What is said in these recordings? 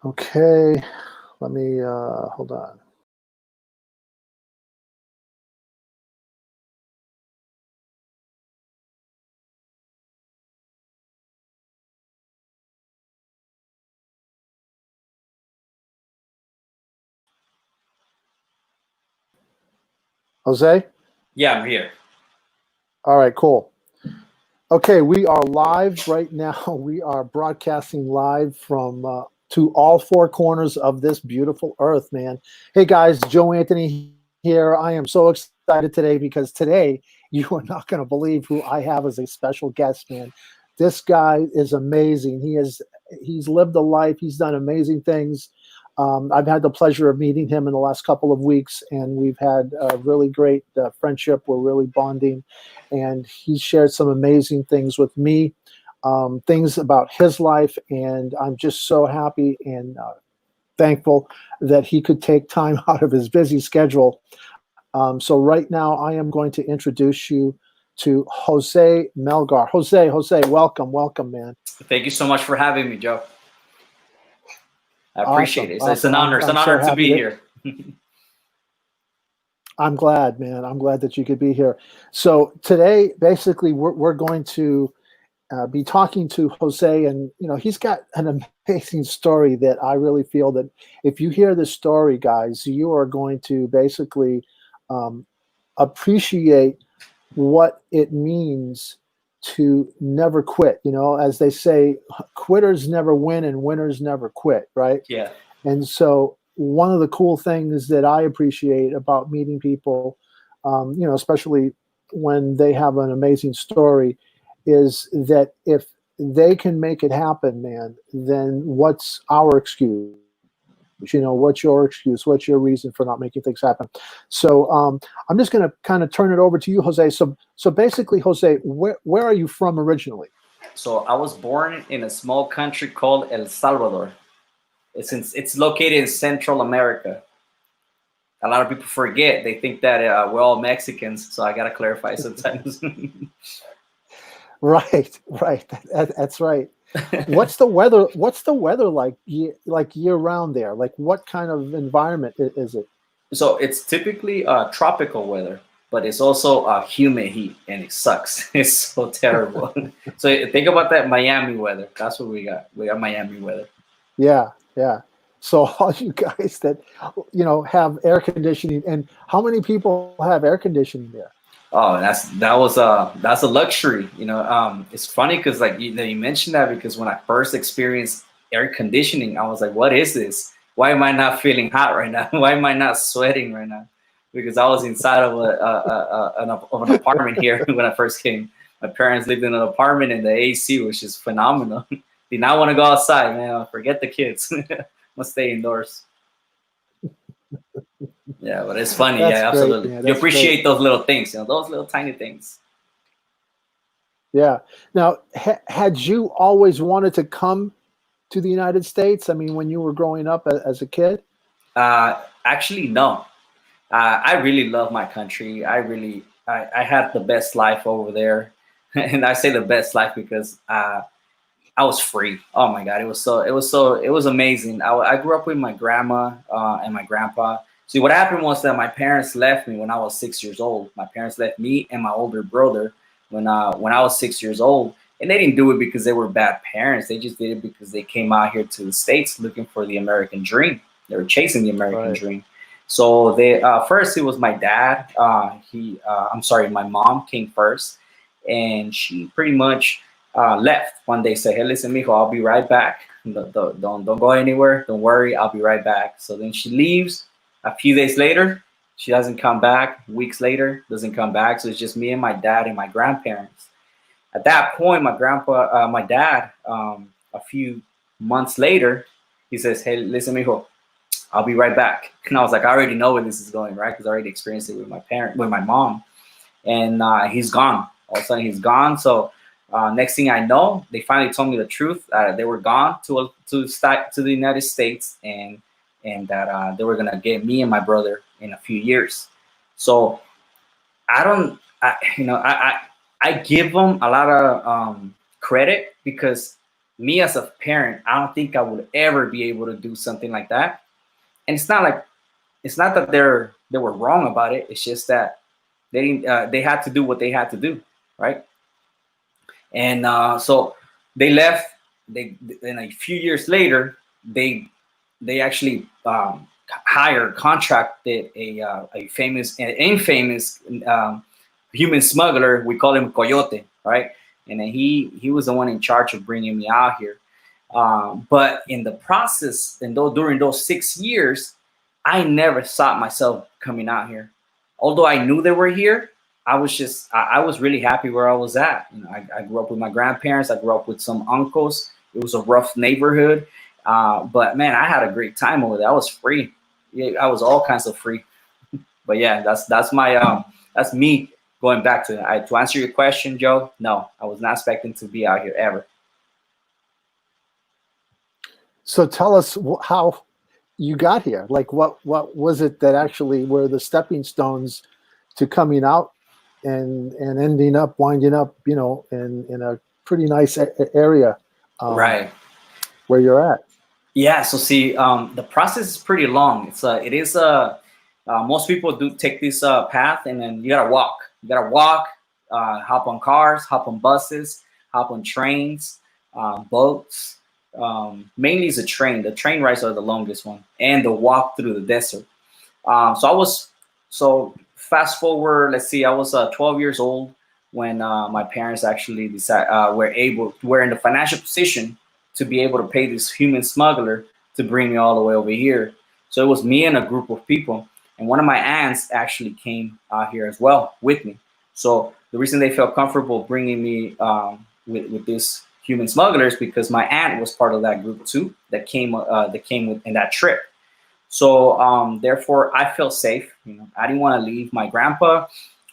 Okay, let me hold on. Jose? Yeah, I'm here. All right, cool. Okay, we are live right now. We are broadcasting live from to all four corners of this beautiful earth, man. Hey guys, Joe Anthony here. I am so excited today because today you are not going to believe who I have as a special guest, man. This guy is amazing. He's lived a life. He's done amazing things. I've had the pleasure of meeting him in the last couple of weeks, and we've had a really great friendship. We're really bonding, and he shared some amazing things with me, things about his life, and I'm just so happy and thankful that he could take time out of his busy schedule. So right now, I am going to introduce you to Jose Melgar. Jose, welcome, welcome, man. Thank you so much for having me, Joe. I appreciate it. Awesome, It's awesome. an honor. It's an I'm so honor to happy be that here. I'm glad, man. I'm glad that you could be here. So today, basically, we're going to be talking to Jose, and he's got an amazing story that I really feel that if you hear this story, guys, you are going to basically um, appreciate what it means to never quit. As they say, quitters never win and winners never quit, right? Yeah. And so, one of the cool things that I appreciate about meeting people, especially when they have an amazing story, is that if they can make it happen, man, then what's our excuse? What's your excuse? What's your reason for not making things happen? So I'm just going to kind of turn it over to you, Jose. So basically, Jose, where are you from originally? So I was born in a small country called El Salvador. It's located in Central America. A lot of people forget. They think that we're all Mexicans. So I gotta clarify sometimes. Right, right. That's right. What's the weather? What's the weather like? Year round there? Like what kind of environment is it? So it's typically tropical weather, but it's also humid heat, and it sucks. It's so terrible. So think about that Miami weather. That's what we got. We got Miami weather. Yeah, yeah. So all you guys that have air conditioning, and how many people have air conditioning there? Oh, that's a luxury. It's funny because like you mentioned that because when I first experienced air conditioning, I was like, "What is this? Why am I not feeling hot right now? Why am I not sweating right now?" Because I was inside of an apartment here when I first came. My parents lived in an apartment, and the AC was just phenomenal. Did not want to go outside, man. Forget the kids. Must stay indoors. Yeah, but it's funny. That's Yeah, great, absolutely. man. You That's great. appreciate those little things, those little tiny things. Yeah. Now, had you always wanted to come to the United States? I mean, when you were growing up as a kid? Actually, no. I really love my country. I had the best life over there, and I say the best life because I was free. Oh my God, it was amazing. I grew up with my grandma and my grandpa. See, what happened was that my parents left me when I was 6 years old. My parents left me and my older brother when I was 6 years old, and they didn't do it because they were bad parents. They just did it because they came out here to the States looking for the American dream. They were chasing the American Right. dream. So they first it was my dad. I'm sorry, my mom came first, and she pretty much left one day. Said, "Hey, listen, mijo, I'll be right back. Don't go anywhere. Don't worry, I'll be right back." So then she leaves. A few days later, she doesn't come back. Weeks later, doesn't come back. So it's just me and my dad and my grandparents. At that point, my dad, a few months later, he says, "Hey, listen, mijo, I'll be right back." And I was like, I already know where this is going, right? Because I already experienced it with my mom, and he's gone. All of a sudden, he's gone. So next thing I know, they finally told me the truth. They were gone to the United States, and that they were gonna get me and my brother in a few years. So I don't, I, I give them a lot of credit because me as a parent, I don't think I would ever be able to do something like that. And it's not that they were wrong about it. It's just that they had to do what they had to do, right? And so they left. They and a few years later, they actually hired, contracted a famous and infamous human smuggler. We call him Coyote, right? And then he was the one in charge of bringing me out here. But in the process, and though during those 6 years, I never saw myself coming out here. Although I knew they were here, I was really happy where I was at. You know, I grew up with my grandparents. I grew up with some uncles. It was a rough neighborhood, but man, I had a great time over there. I was free. Yeah, I was all kinds of free. But yeah, that's my that's me going back to it. To answer your question, Joe. No, I was not expecting to be out here ever. So tell us how you got here. Like, what was it that actually were the stepping stones to coming out and ending up, winding up, you know, in a pretty nice area, Right. where you're at? Yeah. So see, the process is pretty long. It is most people do take this path, and then you gotta walk. You gotta walk, hop on cars, hop on buses, hop on trains, boats. Mainly is a train. The train rides are the longest one, and the walk through the desert. So fast forward. Let's see. I was 12 years old when my parents actually were in the financial position to be able to pay this human smuggler to bring me all the way over here. So it was me and a group of people, and one of my aunts actually came out here as well with me. So the reason they felt comfortable bringing me with this human smugglers because my aunt was part of that group too that came with in that trip. So therefore, I felt safe. You know, I didn't want to leave my grandpa.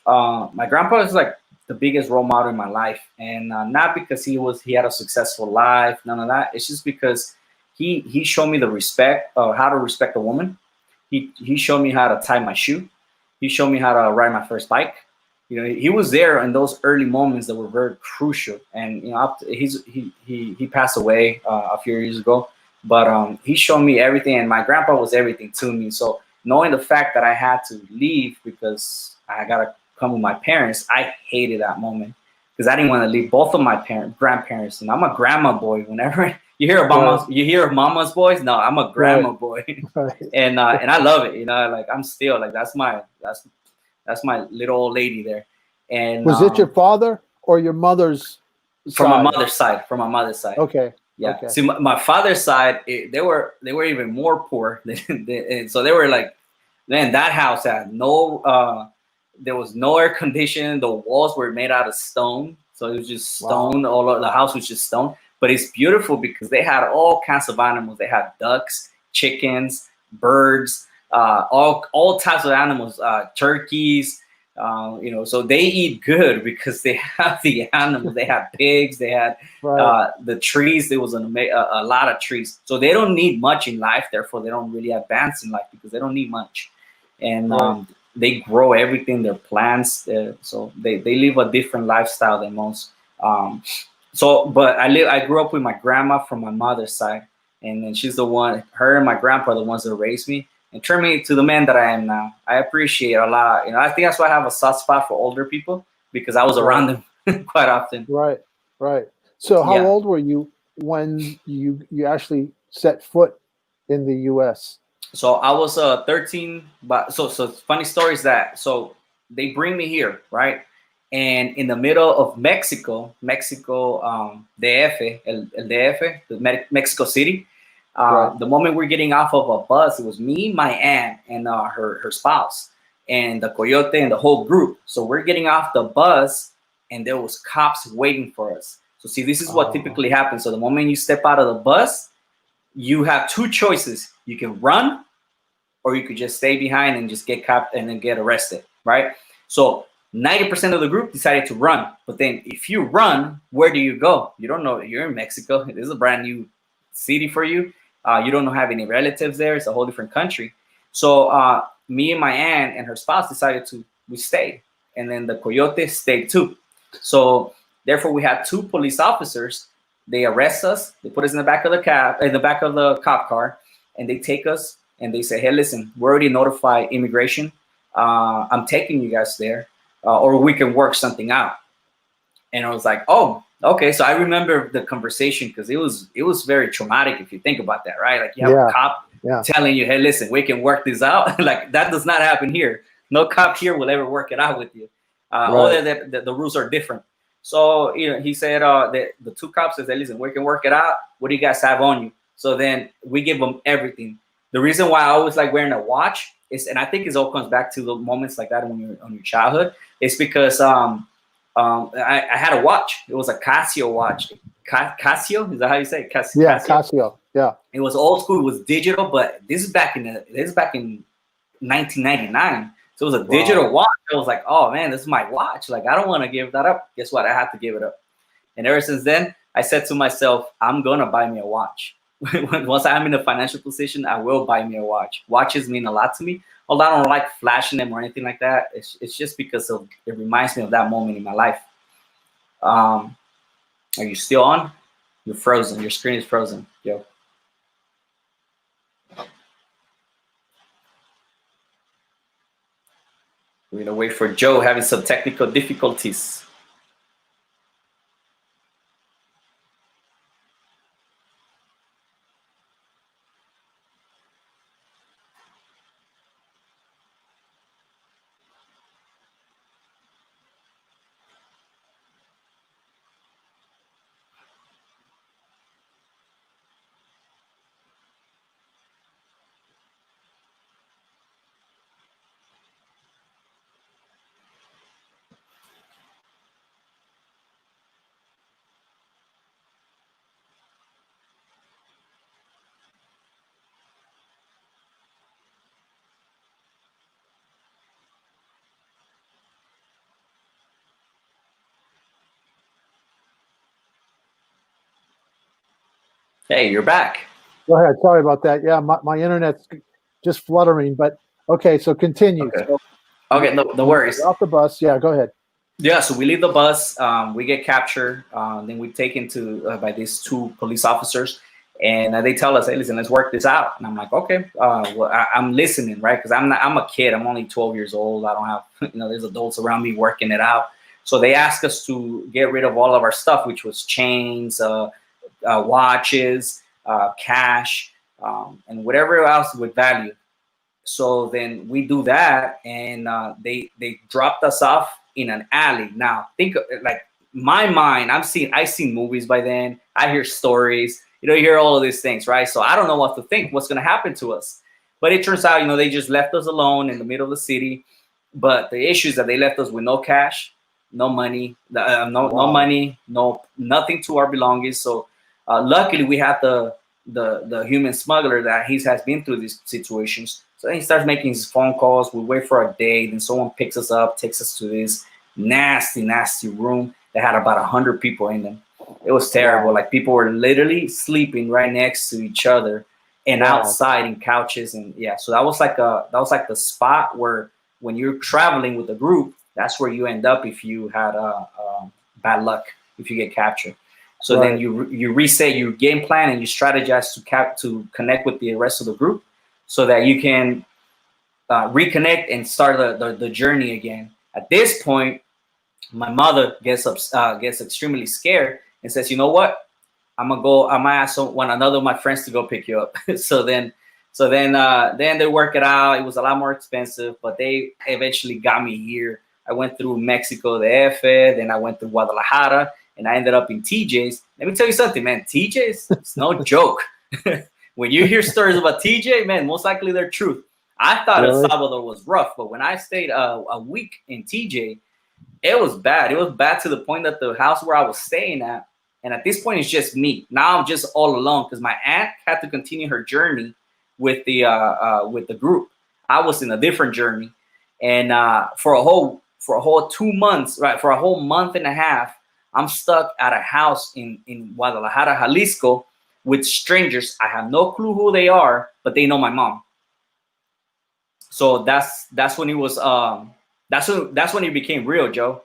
My grandpa is like the biggest role model in my life, and not because he had a successful life, none of that. It's just because he showed me the respect of how to respect a woman. He showed me how to tie my shoe. He showed me how to ride my first bike. You know, he was there in those early moments that were very crucial. And you know, he passed away a few years ago, but he showed me everything, and my grandpa was everything to me. So knowing the fact that I had to leave because I gotta come with my parents, I hated that moment because I didn't want to leave both of my grandparents. And I'm a grandma boy. Whenever you hear about you hear of mama's boys, no, I'm a grandma boy, Right. and I love it. You know, like I'm still like that's my little old lady there. And Was it your father or your mother's from my side? mother's side, from my mother's side. Okay. Yeah. Okay. See, my father's side, they were even more poor. And so they were like, man, that house had no, there was no air conditioning. The walls were made out of stone, so it was just stone. Wow. All of the house was just stone. But it's beautiful because they had all kinds of animals. They had ducks, chickens, birds, all types of animals, turkeys. You know, so they eat good because they have the animals. They had pigs. They had Right. the trees. There was a lot of trees. So they don't need much in life. Therefore, they don't really advance in life because they don't need much. And Right. they grow everything. Their plants. So they live a different lifestyle than most. But I grew up with my grandma from my mother's side, and then she's the one. Her and my grandpa are the ones that raised me and turned me to the man that I am now. I appreciate a lot. You know, I think that's why I have a soft spot for older people because I was around them quite often. Right. Right. So how Yeah. old were you when you actually set foot in the U.S.? So I was 13, but so funny story is that so they bring me here, right? And in the middle of Mexico, DF, el DF, Mexico City. Right. The moment we're getting off of a bus, it was me, my aunt, and her spouse, and the coyote and the whole group. So we're getting off the bus, and there was cops waiting for us. So see, this is what Oh. typically happens. So the moment you step out of the bus, you have two choices. You can run, or you could just stay behind and just get caught and then get arrested, right? So 90% of the group decided to run. But then if you run, where do you go? You don't know. You're in Mexico. This is a brand new city for you. You don't have any relatives there. It's a whole different country. So me and my aunt and her spouse decided we stayed. And then the coyote stayed too. So therefore we had two police officers They arrest us. They put us in the back of the cab, in the back of the cop car, and they take us and they say, "Hey, listen, we already notified immigration. I'm taking you guys there, or we can work something out." And I was like, "Oh, okay." So I remember the conversation because it was very traumatic if you think about that, right? Like you have a Yeah. cop Yeah. telling you, "Hey, listen, we can work this out." Like that does not happen here. No cop here will ever work it out with you. Right. Other than the rules are different. So he said the two cops said, "Listen, we can work it out. What do you guys have on you?" So then we give them everything. The reason why I always like wearing a watch is, and I think it all comes back to the moments like that when you're on your childhood. It's because I had a watch. It was a Casio watch. Casio, is that how you say it? Yeah. Casio. Casio. Yeah. It was old school. It was digital, but this is back in 1999. So it was a Wow. digital watch. I was like, oh man, this is my watch. Like I don't want to give that up. Guess what? I had to give it up. And ever since then, I said to myself, I'm gonna buy me a watch. Once I'm in a financial position, I will buy me a watch. Watches mean a lot to me. Although I don't like flashing them or anything like that. It's just because it reminds me of that moment in my life. Are you still on? You're frozen. Your screen is frozen, yo. We're gonna wait for Joe having some technical difficulties. Hey, you're back. Go ahead. Sorry about that. Yeah, my internet's just fluttering, but okay. So continue. Okay. So Okay, no worries. you're off the bus. Yeah. Go ahead. Yeah, so we leave the bus. We get captured. Then we taken to by these two police officers, and they tell us, "Hey, listen, let's work this out." And I'm like, "Okay." Well, I'm listening, right? Because I'm a kid. I'm only 12 years old. I don't have, there's adults around me working it out. So they asked us to get rid of all of our stuff, which was chains, watches, cash, and whatever else with value. So then we do that, and they dropped us off in an alley. Now think like my mind. I seen movies by then. I hear stories. You hear all of these things, right? So I don't know what to think. What's going to happen to us? But it turns out, they just left us alone in the middle of the city. But the issue is that they left us with no cash, no money, no Wow. money, no nothing to our belongings. So luckily we had the human smuggler that has been through these situations. So he starts making his phone calls. We wait for a day. Then someone picks us up, takes us to this nasty, nasty room that had about 100 people in them. It was terrible. Wow. Like people were literally sleeping right next to each other and Wow. outside in couches. And yeah, so that was like the spot where when you're traveling with a group, that's where you end up if you had bad luck, if you get captured. So then Right. you reset your game plan and you strategize to connect with the rest of the group, so that you can reconnect and start the journey again. At this point, my mother gets extremely scared and says, "You know what? I'm gonna go. I might ask one another of my friends to go pick you up." So then they work it out. It was a lot more expensive, but they eventually got me here. I went through Mexico, the F, then I went to Guadalajara, and I ended up in TJ's. Let me tell you something, man. TJ's, it's no joke. When you hear stories about TJ, man, most likely they're truth. I thought El Really? Salvador was rough, but when I stayed a week in TJ, it was bad. It was bad to the point that the house where I was staying at, and at this point, it's just me. Now I'm just all alone because my aunt had to continue her journey with the group. I was in a different journey, and for a whole 2 months, right, for a whole month and a half, I'm stuck at a house in Guadalajara, Jalisco, with strangers. I have no clue who they are, but they know my mom. So that's when it was that's when it became real, Joe.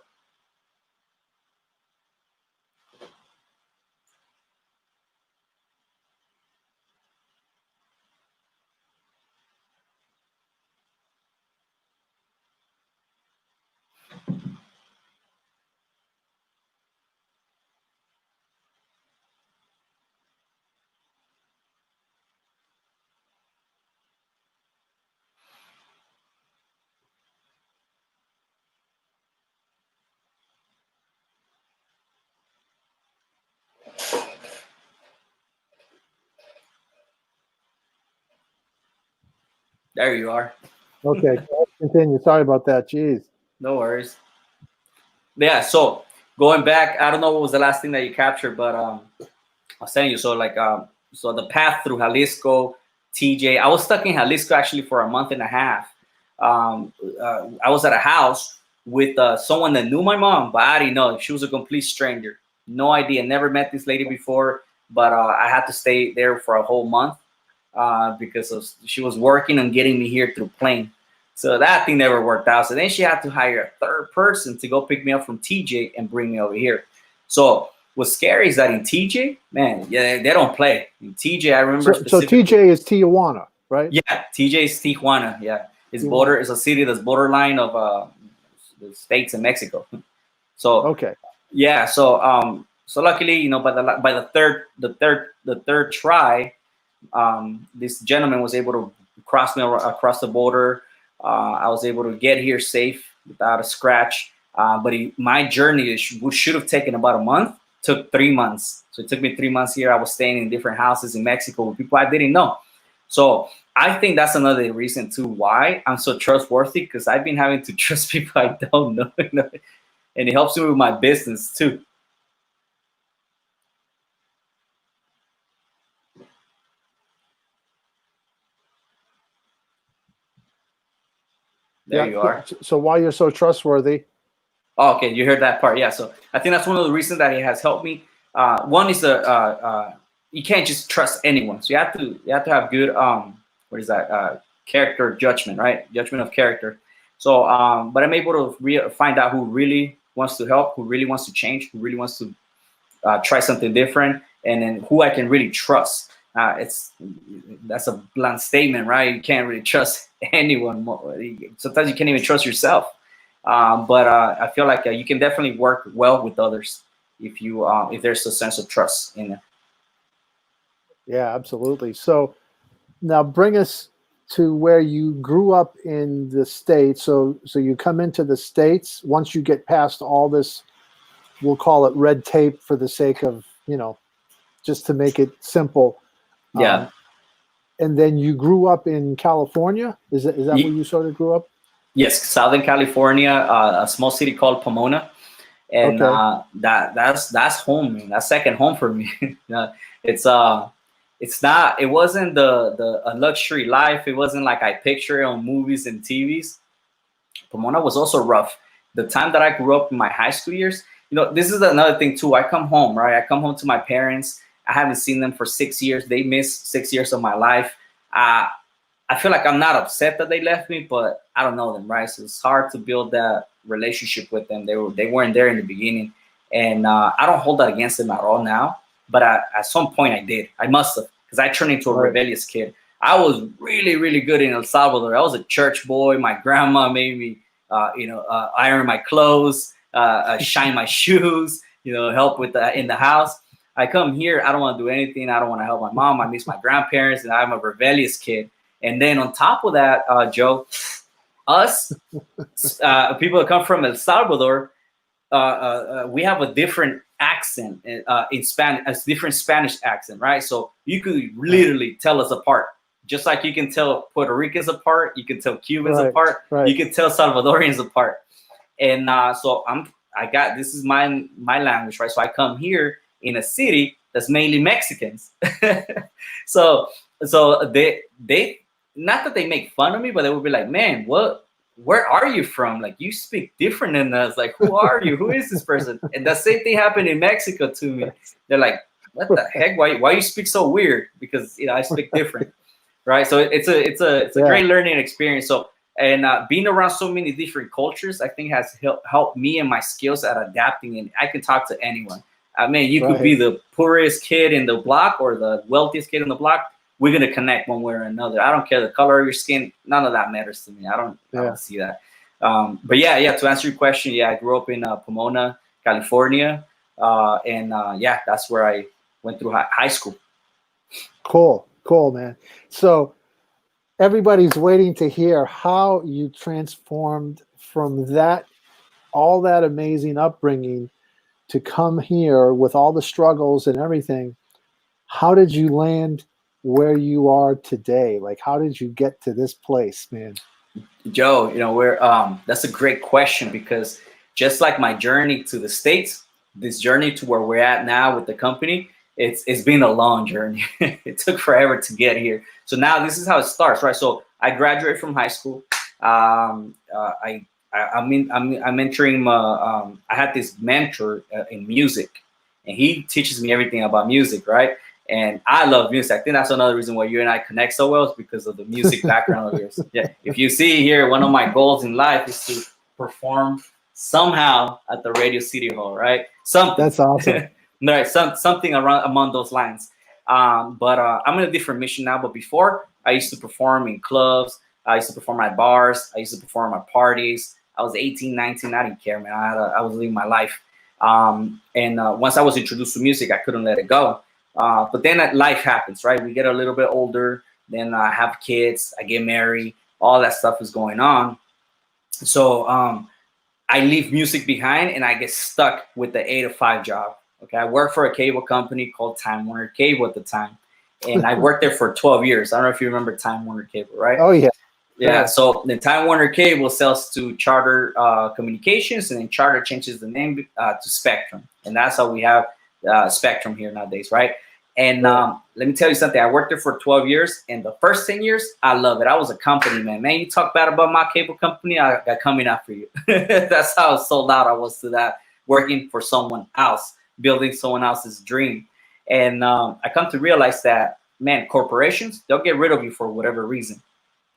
There you are. Okay, continue. Sorry about that. Jeez. No worries. Yeah. So going back, I don't know what was the last thing that you captured, but I was telling you. So like, so the path through Jalisco, TJ. I was stuck in Jalisco actually for a month and a half. I was at a house with someone that knew my mom, but I didn't know. She was a complete stranger. No idea. Never met this lady before, but I had to stay there for a whole month because she was working on getting me here through plane. So that thing never worked out. So then she had to hire a third person to go pick me up from TJ and bring me over here. So what's scary is that in TJ, man, yeah, they don't play. In TJ, I remember So specifically. TJ is Tijuana, right? Yeah, TJ is Tijuana. Yeah, Tijuana. it's a city that's borderline of the states and Mexico. So Okay. yeah, so luckily, by the third try, this gentleman was able to cross me across the border. I was able to get here safe without a scratch. But my journey should have taken about a month. Took 3 months. So it took me 3 months here. I was staying in different houses in Mexico with people I didn't know. So I think that's another reason too why I'm so trustworthy, because I've been having to trust people I don't know, and it helps me with my business too. There Yeah. you are. So why you're so trustworthy? Oh, okay, you heard that part. Yeah, so I think that's one of the reasons that it has helped me. One is you can't just trust anyone, so you have to have good what is that character judgment, right? Judgment of character. So, but I'm able to find out who really wants to help, who really wants to change, who really wants to try something different, and then who I can really trust. It's That's a blunt statement, right? You can't really trust anyone. Sometimes you can't even trust yourself. But I feel like you can definitely work well with others if there's a sense of trust in it. Yeah, absolutely. So now bring us to where you grew up in the States. So you come into the States once you get past all this, we'll call it red tape for the sake of, just to make it simple. Yeah. And then you grew up in California. Is that where Ye- you sort of grew up? yes, Southern California, a small city called Pomona, and Okay. that's home, man. That's second home for me. Yeah, it's it's not. It wasn't the a luxury life. It wasn't like I picture it on movies and TVs. Pomona was also rough. The time that I grew up in my high school years, this is another thing too. I come home, right? I come home to my parents. I haven't seen them for 6 years. They missed 6 years of my life. Uh, I feel like I'm not upset that they left me, but I don't know them, right? So it's hard to build that relationship with them. They weren't there in the beginning, and I don't hold that against them at all now. But at some point, I did. I must have, because I turned into a Right. rebellious kid. I was really, really good in El Salvador. I was a church boy. My grandma made me, iron my clothes, shine my shoes, help with in the house. I come here, I don't want to do anything. I don't want to help my mom. I miss my grandparents, and I'm a rebellious kid. And then on top of that, Joe, us people that come from El Salvador, we have a different accent in Spanish, a different Spanish accent, right? So you could literally tell us apart. Just like you can tell Puerto Ricans apart, you can tell Cubans Right. apart, Right. you can tell Salvadorians apart. And so I got this is my language, right? So I come here in a city that's mainly Mexicans. so they not that they make fun of me, but they would be like, man, where are you from? Like, you speak different than us. Like, who are you? Who is this person? And the same thing happened in Mexico to me. They're like, what the heck? Why you speak so weird? Because I speak different, right? So it's a Yeah. great learning experience. So and being around so many different cultures, I think has helped me and my skills at adapting. And I can talk to anyone. I mean, you could be Right. the poorest kid in the block or the wealthiest kid in the block. We're gonna connect one way or another. I don't care the color of your skin. None of that matters to me. I Yeah. don't see that. But yeah. To answer your question, yeah, I grew up in Pomona, California, and yeah, that's where I went through high school. Cool. Cool, man. So everybody's waiting to hear how you transformed from that, all that amazing upbringing, to come here with all the struggles and everything. How did you land where you are today? Like, how did you get to this place, man? Joe, we're that's a great question, because just like my journey to the States, this journey to where we're at now with the company, it's been a long journey. It took forever to get here. So now this is how it starts, right? So I graduated from high school. I'm mentoring. I had this mentor in music, and he teaches me everything about music, right? And I love music. I think that's another reason why you and I connect so well, is because of the music background of yours. Yeah. If you see here, one of my goals in life is to perform somehow at the Radio City Hall, right? Something. That's awesome. Right. Something around among those lines. But I'm in a different mission now. But before, I used to perform in clubs. I used to perform at bars. I used to perform at parties. I was 18, 19. I didn't care, man. I was living my life. And once I was introduced to music, I couldn't let it go. But then life happens, right? We get a little bit older, then I have kids, I get married, all that stuff is going on. So I leave music behind and I get stuck with the 8 to 5 job. Okay, I worked for a cable company called Time Warner Cable at the time, and I worked there for 12 years. I don't know if you remember Time Warner Cable, right? Oh yeah. Yeah, so the Time Warner Cable sells to Charter Communications, and then Charter changes the name to Spectrum, and that's how we have Spectrum here nowadays, right? And let me tell you something. I worked there for 12 years, and the first 10 years, I love it. I was a company man. Man, you talk bad about my cable company, I got coming after you. That's how sold out I was to that, working for someone else, building someone else's dream. And I come to realize that, man, corporations, they'll get rid of you for whatever reason.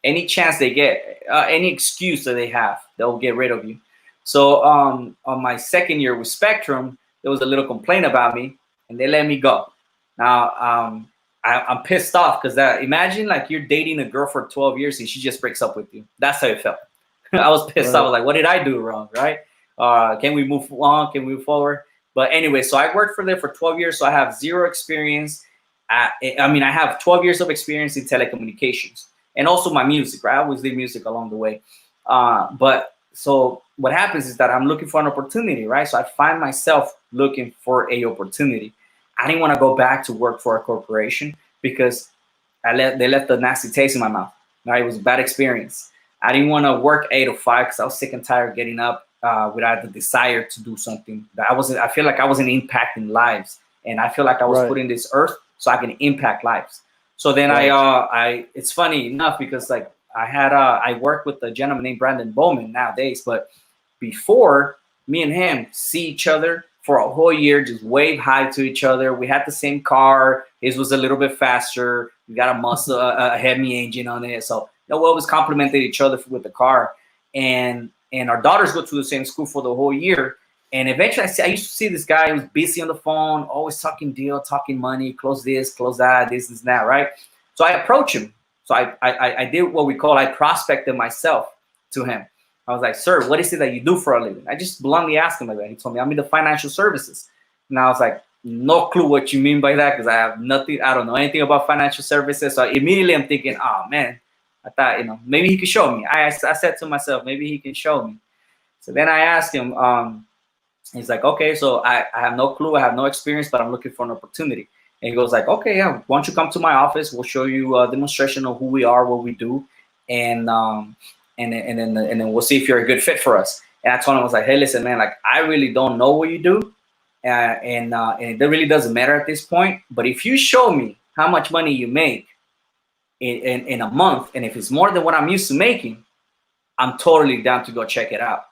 Any chance they get, any excuse that they have, they'll get rid of you. So on my second year with Spectrum, there was a little complaint about me, and they let me go. Now I'm pissed off, because imagine like you're dating a girl for 12 years and she just breaks up with you. That's how it felt. I was pissed off. I was like, what did I do wrong, right? Can we move on? Can we move forward? But anyway, so I worked for them for 12 years, so I have zero experience. I have 12 years of experience in telecommunications. And also my music, right? I always did music along the way. But so what happens is that I'm looking for an opportunity, right? So I find myself looking for a opportunity. I didn't want to go back to work for a corporation, because they left a nasty taste in my mouth. Right? It was a bad experience. I didn't want to work 8 to 5, because I was sick and tired of getting up without the desire to do something that I feel like I wasn't impacting lives, and I feel like I was put in this earth so I can impact lives. So then it's funny enough, because like I work with a gentleman named Brandon Bowman nowadays, but before, me and him see each other for a whole year, just wave hi to each other. We had the same car. His was a little bit faster. We got a Hemi engine on it. So we always complimented each other with the car. And our daughters go to the same school for the whole year. And eventually I used to see this guy who was busy on the phone, always talking deal, talking money, close this, close that, this and that, right? So I approached him. So I did what we call, I prospected myself to him. I was like, sir, what is it that you do for a living? I just bluntly asked him like that. He told me, I'm in the financial services. And I was like, no clue what you mean by that, because I have nothing, I don't know anything about financial services. So immediately I'm thinking, oh man, I thought, maybe he could show me. I said to myself, maybe he can show me. So then I asked him, he's like, okay, so I have no clue, I have no experience, but I'm looking for an opportunity. And he goes like, okay, yeah, why don't you come to my office? We'll show you a demonstration of who we are, what we do, and then we'll see if you're a good fit for us. And I told him, I was like, hey, listen, man, like I really don't know what you do, and it really doesn't matter at this point. But if you show me how much money you make in a month, and if it's more than what I'm used to making, I'm totally down to go check it out.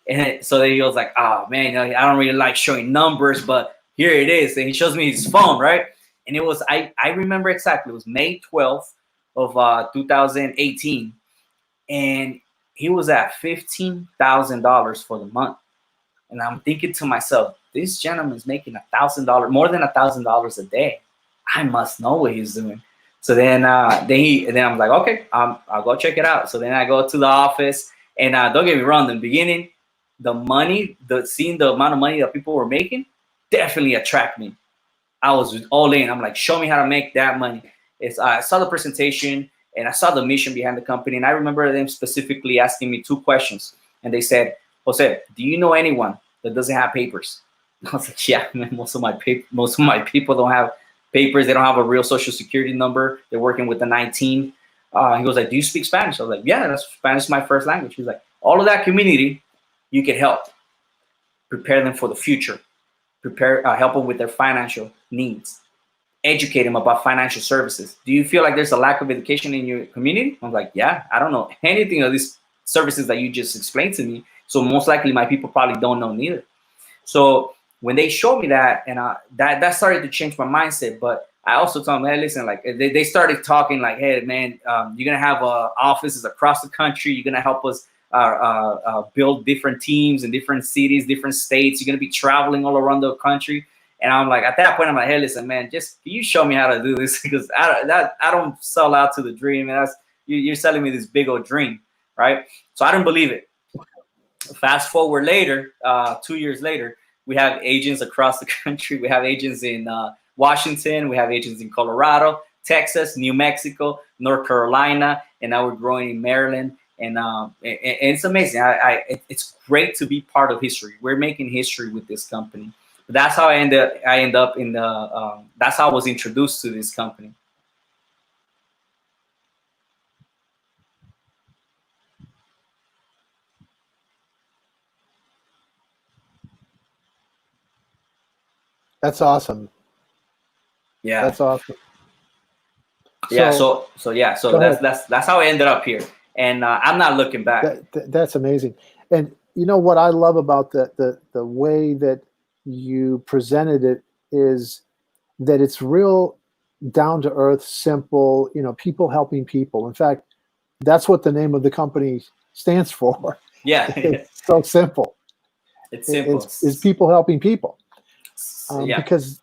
And so then he was like, oh man, I don't really like showing numbers, but here it is. And he shows me his phone, right? And it was, I remember exactly, it was May 12th of 2018. And he was at $15,000 for the month. And I'm thinking to myself, this gentleman's making $1,000, more than $1,000 a day. I must know what he's doing. So then I'm like, okay, I'll go check it out. So then I go to the office, and don't get me wrong, in the beginning, seeing the amount of money that people were making definitely attracted me. I was all in. I'm like, show me how to make that money. I saw the presentation, and I saw the mission behind the company. And I remember them specifically asking me 2 questions. And they said, Jose, do you know anyone that doesn't have papers? I was like, yeah, man, most of my people don't have papers. They don't have a real social security number. They're working with the 19. He was like, do you speak Spanish? I was like, yeah, Spanish is my first language. He was like, all of that community, you can help. Prepare them for the future. Help them with their financial needs. Educate them about financial services. Do you feel like there's a lack of education in your community? I'm like, yeah, I don't know anything of these services that you just explained to me. So most likely my people probably don't know neither. So when they showed me that, and that started to change my mindset. But I also told them, hey, listen, like they started talking like, hey, man, you're gonna have offices across the country. You're gonna help us build different teams in different cities, different states. You're gonna be traveling all around the country. And I'm like, at that point, I'm like, hey, listen, man, just can you show me how to do this? Because I don't sell out to the dream. And you're selling me this big old dream, right? So I didn't believe it. Fast forward later, 2 years later, we have agents across the country. We have agents in Washington. We have agents in Colorado, Texas, New Mexico, North Carolina, and now we're growing in Maryland. And it's amazing. It's great to be part of history. We're making history with this company. But that's how I end up in the. That's how I was introduced to this company. That's awesome. Yeah, That's awesome. yeah. So that's how I ended up here, and I'm not looking back. That's amazing. And you know what I love about the way that you presented it is that it's real down to earth, simple. You know, people helping people. In fact, that's what the name of the company stands for. Yeah, It's so simple. It's simple. It's people helping people. Yeah. Because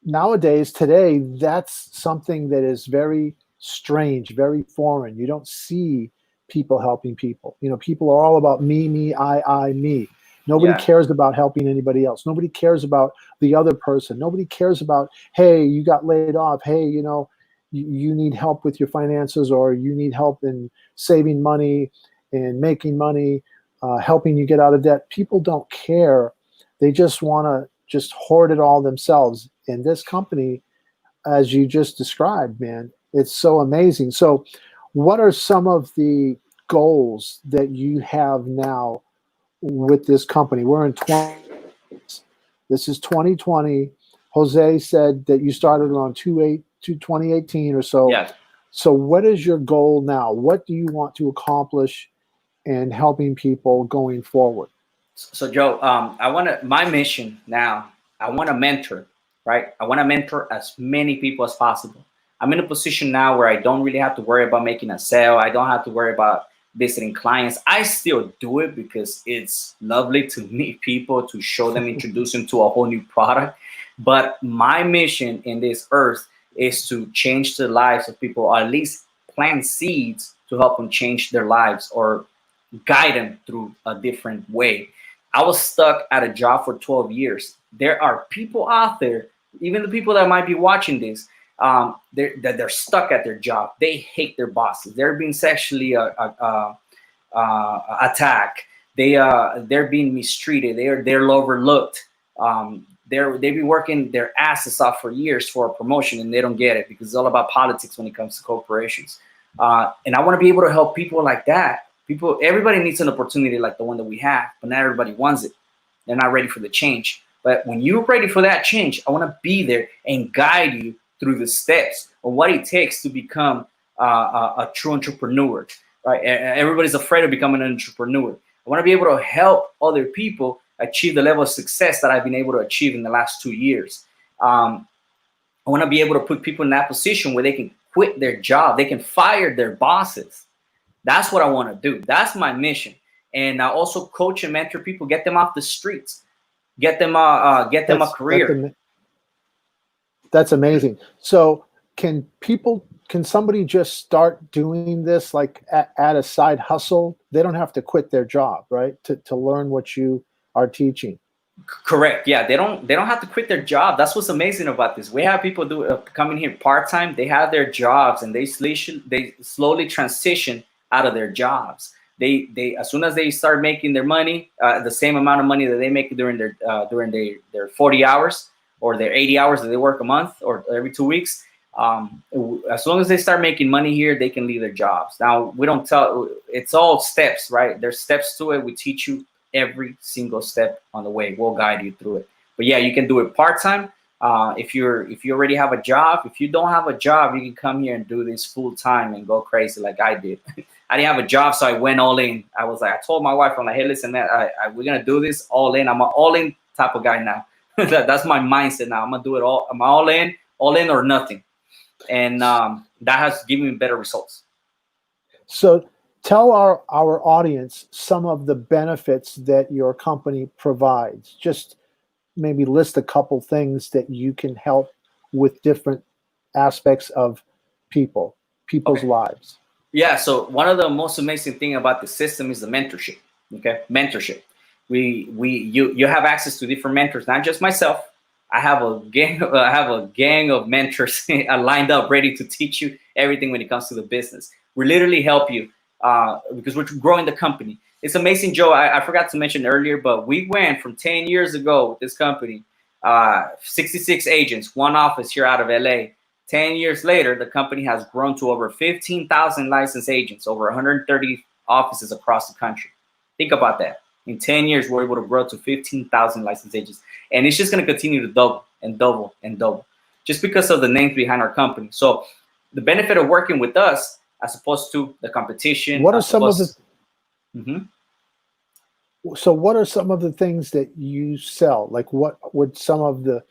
nowadays, today, that's something that is very strange, very foreign. You don't see people helping people. You know, people are all about me, I, me. Nobody cares about helping anybody else. Nobody cares about the other person. Nobody cares about, hey, you got laid off. Hey, you know, you need help with your finances, or you need help in saving money and making money, helping you get out of debt. People don't care. They just want to just hoard it all themselves. And this company, as you just described, man, it's so amazing. So what are some of the goals that you have now with this company? We're in 20. This is 2020. Jose said that you started around 2018 or so. Yeah. So what is your goal now? What do you want to accomplish in helping people going forward? So Joe, my mission now, I want to mentor, right? I want to mentor as many people as possible. I'm in a position now where I don't really have to worry about making a sale. I don't have to worry about visiting clients. I still do it because it's lovely to meet people, to show them, introduce them to a whole new product. But my mission in this earth is to change the lives of people, or at least plant seeds to help them change their lives or guide them through a different way. I was stuck at a job for 12 years. There are people out there, even the people that might be watching this, they're stuck at their job. They hate their bosses. They're being sexually attacked. They're being mistreated. They're overlooked. They've been working their asses off for years for a promotion, and they don't get it because it's all about politics when it comes to corporations. And I want to be able to help people like that. Everybody needs an opportunity like the one that we have, but not everybody wants it. They're not ready for the change. But when you're ready for that change, I want to be there and guide you through the steps of what it takes to become a true entrepreneur. Right? Everybody's afraid of becoming an entrepreneur. I want to be able to help other people achieve the level of success that I've been able to achieve in the last 2 years. I want to be able to put people in that position where they can quit their job. They can fire their bosses. That's what I want to do. That's my mission. And I also coach and mentor people, get them off the streets, get them a career. That's amazing. So can somebody just start doing this like at a side hustle? They don't have to quit their job, right? To learn what you are teaching. Correct. Yeah, they don't have to quit their job. That's what's amazing about this. We have people coming here part-time. They have their jobs and they slowly transition out of their jobs. They as soon as they start making their money, the same amount of money that they make during their 40 hours or their 80 hours that they work a month or every 2 weeks. As long as they start making money here, they can leave their jobs. Now, we don't tell, it's all steps, right? There's steps to it. We teach you every single step on the way. We'll guide you through it. But yeah, you can do it part-time. If you already have a job, if you don't have a job, you can come here and do this full-time and go crazy like I did. I didn't have a job, so I went all in. I was like, I told my wife, I'm like, hey, listen, man, we're gonna do this all in. I'm an all-in type of guy now. That's my mindset now. I'm gonna do it all. I'm all in or nothing, and that has given me better results. So tell our audience some of the benefits that your company provides. Just maybe list a couple things that you can help with different aspects of people's lives. Yeah, so one of the most amazing thing about the system is the mentorship. Okay, mentorship. You have access to different mentors, not just myself. I have a gang of mentors lined up, ready to teach you everything when it comes to the business. We literally help you because we're growing the company. It's amazing, Joe. I forgot to mention earlier, but we went from 10 years ago with this company, 66 agents, one office here out of LA. 10 years later, the company has grown to over 15,000 licensed agents, over 130 offices across the country. Think about that. In 10 years, we're able to grow to 15,000 licensed agents. And it's just going to continue to double and double and double just because of the names behind our company. So the benefit of working with us, as opposed to the competition. What are some of the... Mm-hmm. So what are some of the things that you sell? Like what would some of the,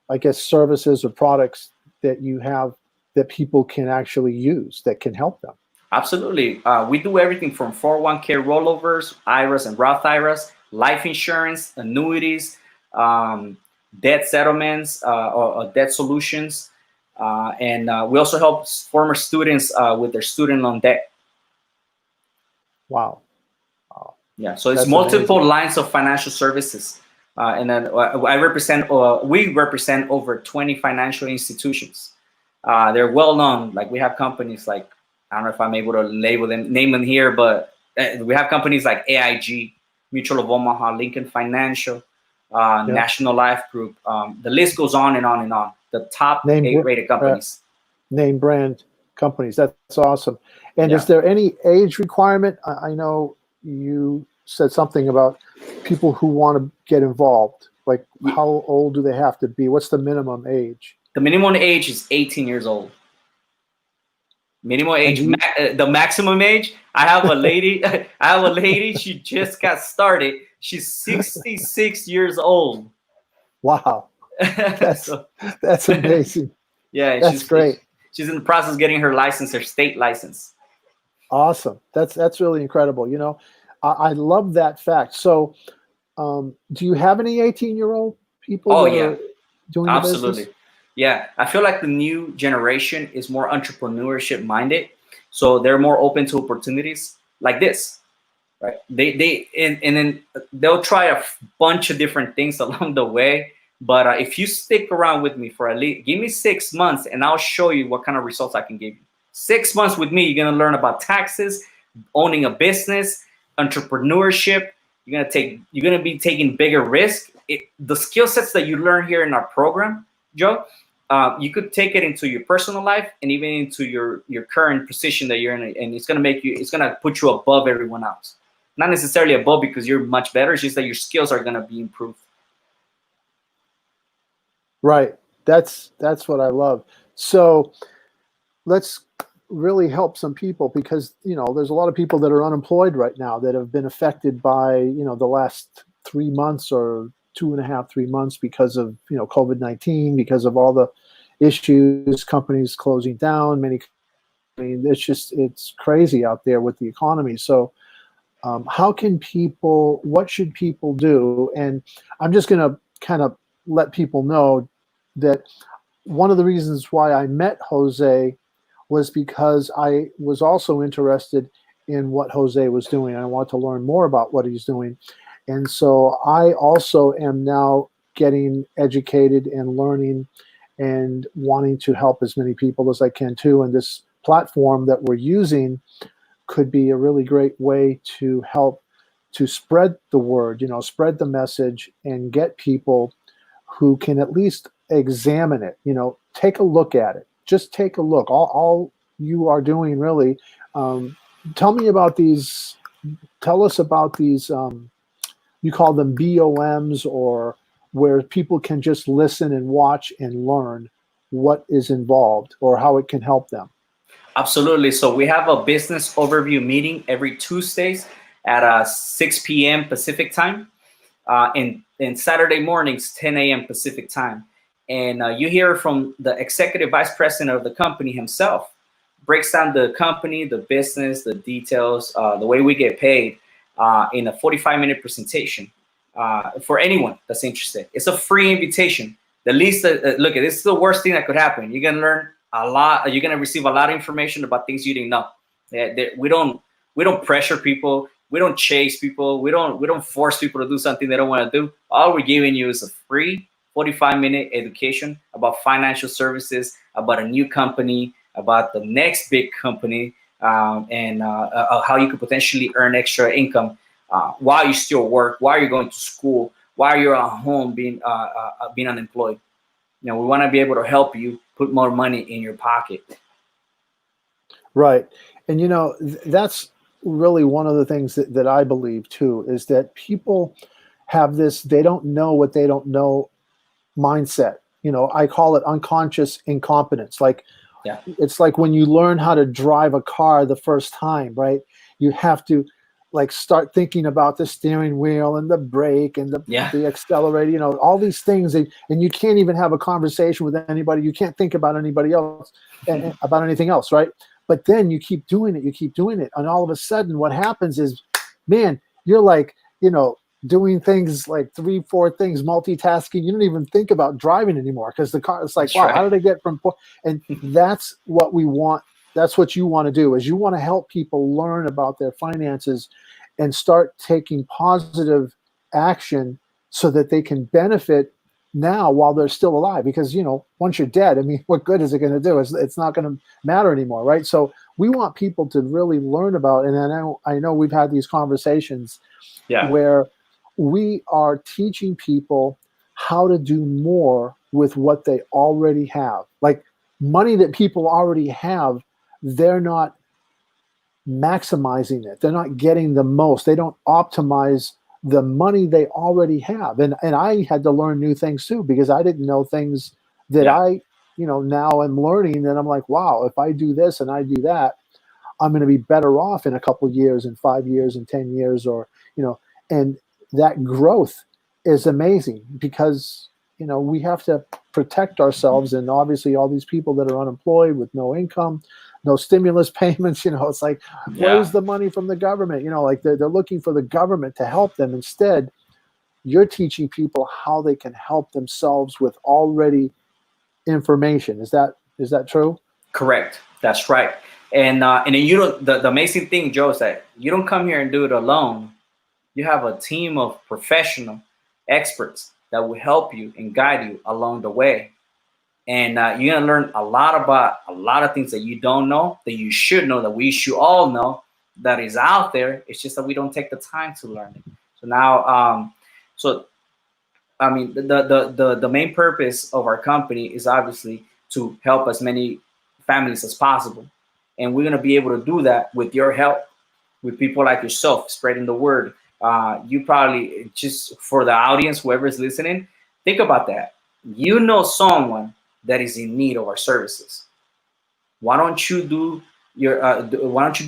I guess, services or products that you have that people can actually use that can help them? Absolutely. We do everything from 401k rollovers, IRAs and Roth IRAs, life insurance, annuities, debt settlements or debt solutions. And we also help former students with their student loan debt. Wow. Yeah, so it's multiple lines of financial services. And then we represent over 20 financial institutions. They're well known. Like we have companies like, I don't know if I'm able to name them here, but we have companies like AIG, Mutual of Omaha, Lincoln Financial, National Life Group. The list goes on and on and on. The top 8 rated companies. Name brand companies. That's awesome. And is there any age requirement? I know you said something about people who want to get involved. Like how old do they have to be? What's the minimum age? The minimum age is 18 years old. Minimum age. The maximum age, I have a lady. She just got started. She's 66 years old. Wow. That's amazing. Yeah, that's great. She's in the process of getting her license, her state license. Awesome. That's really incredible. You know, I love that fact. So do you have any 18-year-old people are doing absolutely the business? Yeah, I feel like the new generation is more entrepreneurship minded, so they're more open to opportunities like this, right? And then they'll try a bunch of different things along the way. But if you stick around with me for at least, give me 6 months, and I'll show you what kind of results I can give you. 6 months with me, you're gonna learn about taxes, owning a business, entrepreneurship. You're gonna be taking bigger risks. The skill sets that you learn here in our program, Joe, you could take it into your personal life and even into your current position that you're in, and it's gonna put you above everyone else. Not necessarily above because you're much better. It's just that your skills are gonna be improved. Right. That's what I love. So let's really help some people because, you know, there's a lot of people that are unemployed right now that have been affected by, you know, the last 3 months or 2.5, 3 months because of, you know, COVID-19, because of all the issues, companies closing down, it's crazy out there with the economy. So what should people do? And I'm just going to kind of let people know that one of the reasons why I met Jose was because I was also interested in what Jose was doing. I want to learn more about what he's doing. And so I also am now getting educated and learning and wanting to help as many people as I can too. And this platform that we're using could be a really great way to help to spread the word, you know, spread the message and get people who can at least examine it. Take a look at it. Just take a look. All you are doing really. Tell me about these. Tell us about these. You call them BOMs, or where people can just listen and watch and learn what is involved or how it can help them. Absolutely. So we have a business overview meeting every Tuesdays at 6 p.m. Pacific time, and Saturday mornings 10 a.m. Pacific time. And you hear from the executive vice president of the company himself, breaks down the company, the business, the details, the way we get paid in a 45-minute presentation for anyone that's interested. It's a free invitation. The least, look, this is the worst thing that could happen. You're gonna learn a lot. You're gonna receive a lot of information about things you didn't know. We don't pressure people. We don't chase people. We don't force people to do something they don't want to do. All we're giving you is a free 45-minute education about financial services, about a new company, about the next big company, and how you could potentially earn extra income while you still work, while you're going to school, while you're at home being unemployed. We want to be able to help you put more money in your pocket. Right. And that's really one of the things that I believe too, is that people have this, they don't know what they don't know mindset. I call it unconscious incompetence. Yeah. It's like when you learn how to drive a car the first time, right? You have to start thinking about the steering wheel and the brake and the accelerator, all these things, and you can't even have a conversation with anybody. You can't think about anybody else and about anything else, right? But then you keep doing it, and all of a sudden what happens is, man, you're doing things like 3-4 things, multitasking. You don't even think about driving anymore because the car, it's like, wow, how did I get from point? And that's what we want. That's what you want to do, is you want to help people learn about their finances and start taking positive action so that they can benefit now while they're still alive. Because, once you're dead, I mean, what good is it going to do? It's not going to matter anymore, right? So we want people to really learn about, and I know we've had these conversations where we are teaching people how to do more with what they already have. Like money that people already have, they're not maximizing it. They're not getting the most. They don't optimize the money they already have. And I had to learn new things too, because I didn't know things that I, now I'm learning. And I'm like, wow, if I do this and I do that, I'm going to be better off in a couple of years, and 5 years, and 10 years, or, and that growth is amazing because, we have to protect ourselves. And obviously all these people that are unemployed with no income, no stimulus payments, it's like, where's the money from the government? They're looking for the government to help them. Instead, you're teaching people how they can help themselves with already information. Is that true? Correct. That's right. And then you don't. The amazing thing, Joe, is that you don't come here and do it alone. You have a team of professional experts that will help you and guide you along the way. And you're gonna learn a lot about a lot of things that you don't know, that you should know, that we should all know, that is out there. It's just that we don't take the time to learn it. So now, I mean, the main purpose of our company is obviously to help as many families as possible, and we're gonna be able to do that with your help, with people like yourself spreading the word. You probably, just for the audience, whoever is listening, think about that. Someone that is in need of our services. Why don't you do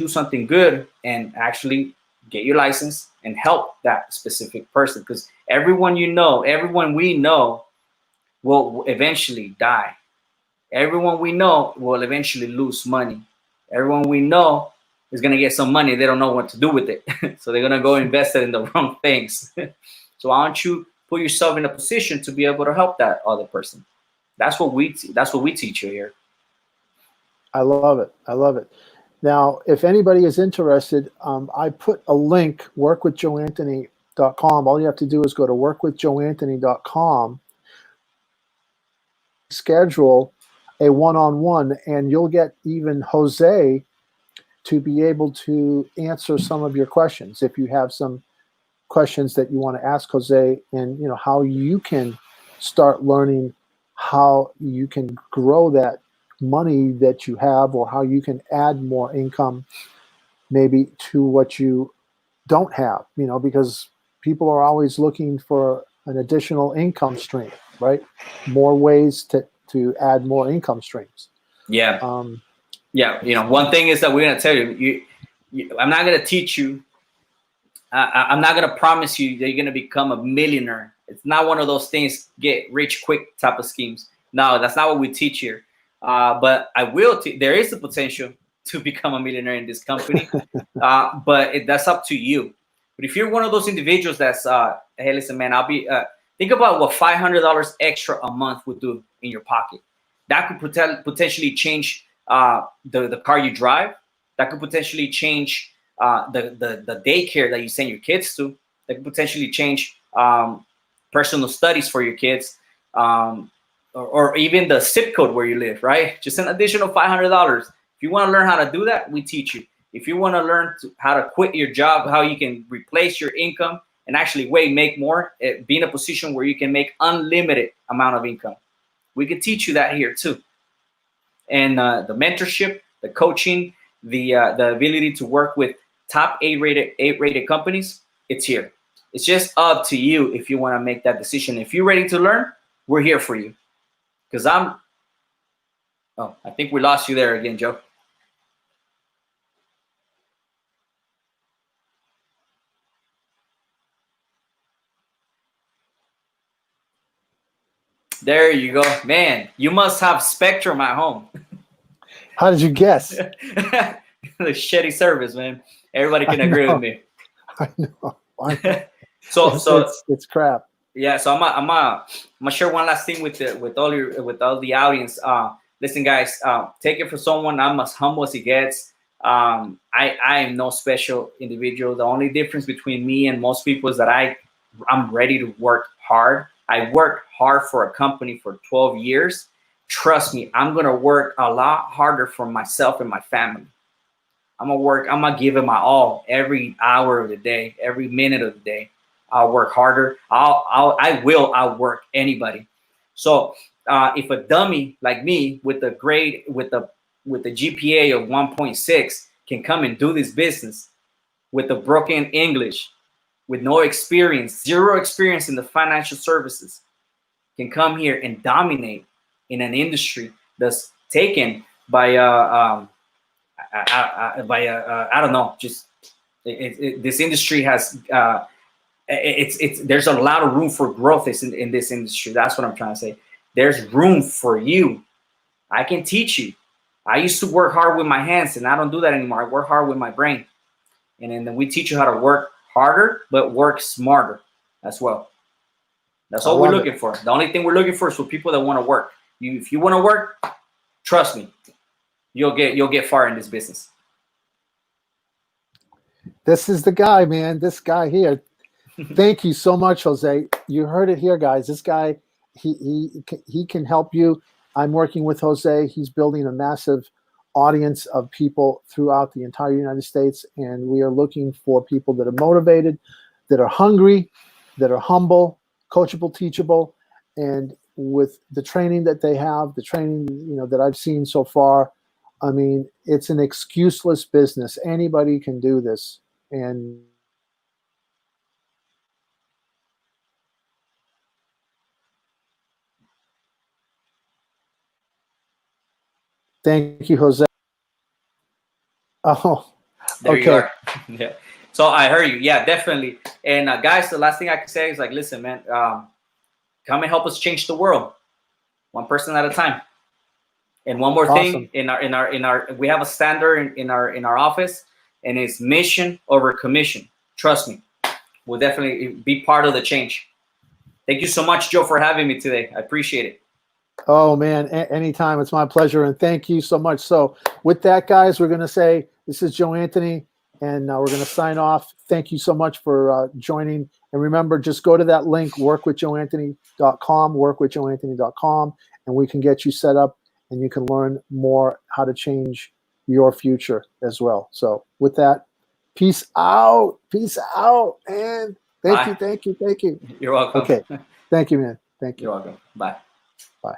something good and actually get your license and help that specific person? Because everyone we know will eventually die. Everyone we know will eventually lose money. Everyone we know is going to get some money. They don't know what to do with it. So they're going to go invest it in the wrong things. So why don't you put yourself in a position to be able to help that other person? That's what we teach you here. I love it. Now, if anybody is interested, I put a link, workwithjoeanthony.com. All you have to do is go to workwithjoeanthony.com, schedule a one-on-one, and you'll get even Jose to be able to answer some of your questions. If you have some questions that you want to ask Jose, and how you can start learning how you can grow that money that you have, or how you can add more income maybe to what you don't have, because people are always looking for an additional income stream, right? More ways to add more income streams. Yeah. Um, Yeah. One thing is that we're going to tell I'm not going to teach you. I'm not going to promise you that you're going to become a millionaire. It's not one of those things, get rich quick type of schemes. No, that's not what we teach here. But I will. There is the potential to become a millionaire in this company, but that's up to you. But if you're one of those individuals that's, hey, listen, man, I'll be. Think about what $500 extra a month would do in your pocket. That could potentially change the car you drive. That could potentially change the daycare that you send your kids to. That could potentially change personal studies for your kids, or even the zip code where you live, right? Just an additional $500. If you want to learn how to do that, we teach you. If you want to learn how to quit your job, how you can replace your income and actually make more, be in a position where you can make unlimited amount of income, we can teach you that here too. And the mentorship, the coaching, the ability to work with top eight rated companies, it's here. It's just up to you if you want to make that decision. If you're ready to learn, we're here for you. Because I think we lost you there again, Joe. There you go. Man, you must have Spectrum at home. How did you guess? The shitty service, man. Everybody can agree with me. I know. So it's crap. Yeah, so I'm gonna share one last thing with all the audience. Listen, guys, take it for someone. I'm as humble as it gets. I am no special individual. The only difference between me and most people is that I'm ready to work hard. I worked hard for a company for 12 years. Trust me, I'm gonna work a lot harder for myself and my family. I'm gonna give it my all every hour of the day, every minute of the day. I'll work harder. I will outwork anybody. So if a dummy like me with a grade with the GPA of 1.6 can come and do this business with a broken English, with no experience, zero experience in the financial services, can come here and dominate in an industry that's taken by I don't know, just this industry has there's a lot of room for growth in this industry. That's what I'm trying to say. There's room for you. I can teach you. I used to work hard with my hands, and I don't do that anymore. I work hard with my brain, and then we teach you how to work harder but work smarter as well. That's all we're looking for. The only thing we're looking for is for people that want to work. If you want to work, trust me, you'll get far in this business. This is the guy, man. This guy here. Thank you so much, Jose. You heard it here, guys. This guy, he can help you. I'm working with Jose. He's building a massive audience of people throughout the entire United States, and we are looking for people that are motivated, that are hungry, that are humble, coachable, teachable, and with the training that they have, the training that I've seen so far, I mean, it's an excuseless business. Anybody can do this, and thank you, Jose. Oh, there okay. You are. Yeah. So I heard you. Yeah, definitely. And guys, the last thing I can say is, like, listen, man, come and help us change the world, one person at a time. And one more thing, in our we have a standard in our office, and it's mission over commission. Trust me, we'll definitely be part of the change. Thank you so much, Joe, for having me today. I appreciate it. Oh, man, anytime. It's my pleasure, and thank you so much. So with that, guys, we're going to say this is Joe Anthony, and we're going to sign off. Thank you so much for joining. And remember, just go to that link, workwithjoeanthony.com, workwithjoeanthony.com, and we can get you set up, and you can learn more how to change your future as well. So with that, peace out. Peace out, man. Thank you. You're welcome. Okay. Thank you, man. Thank you. You're welcome. Bye. Bye.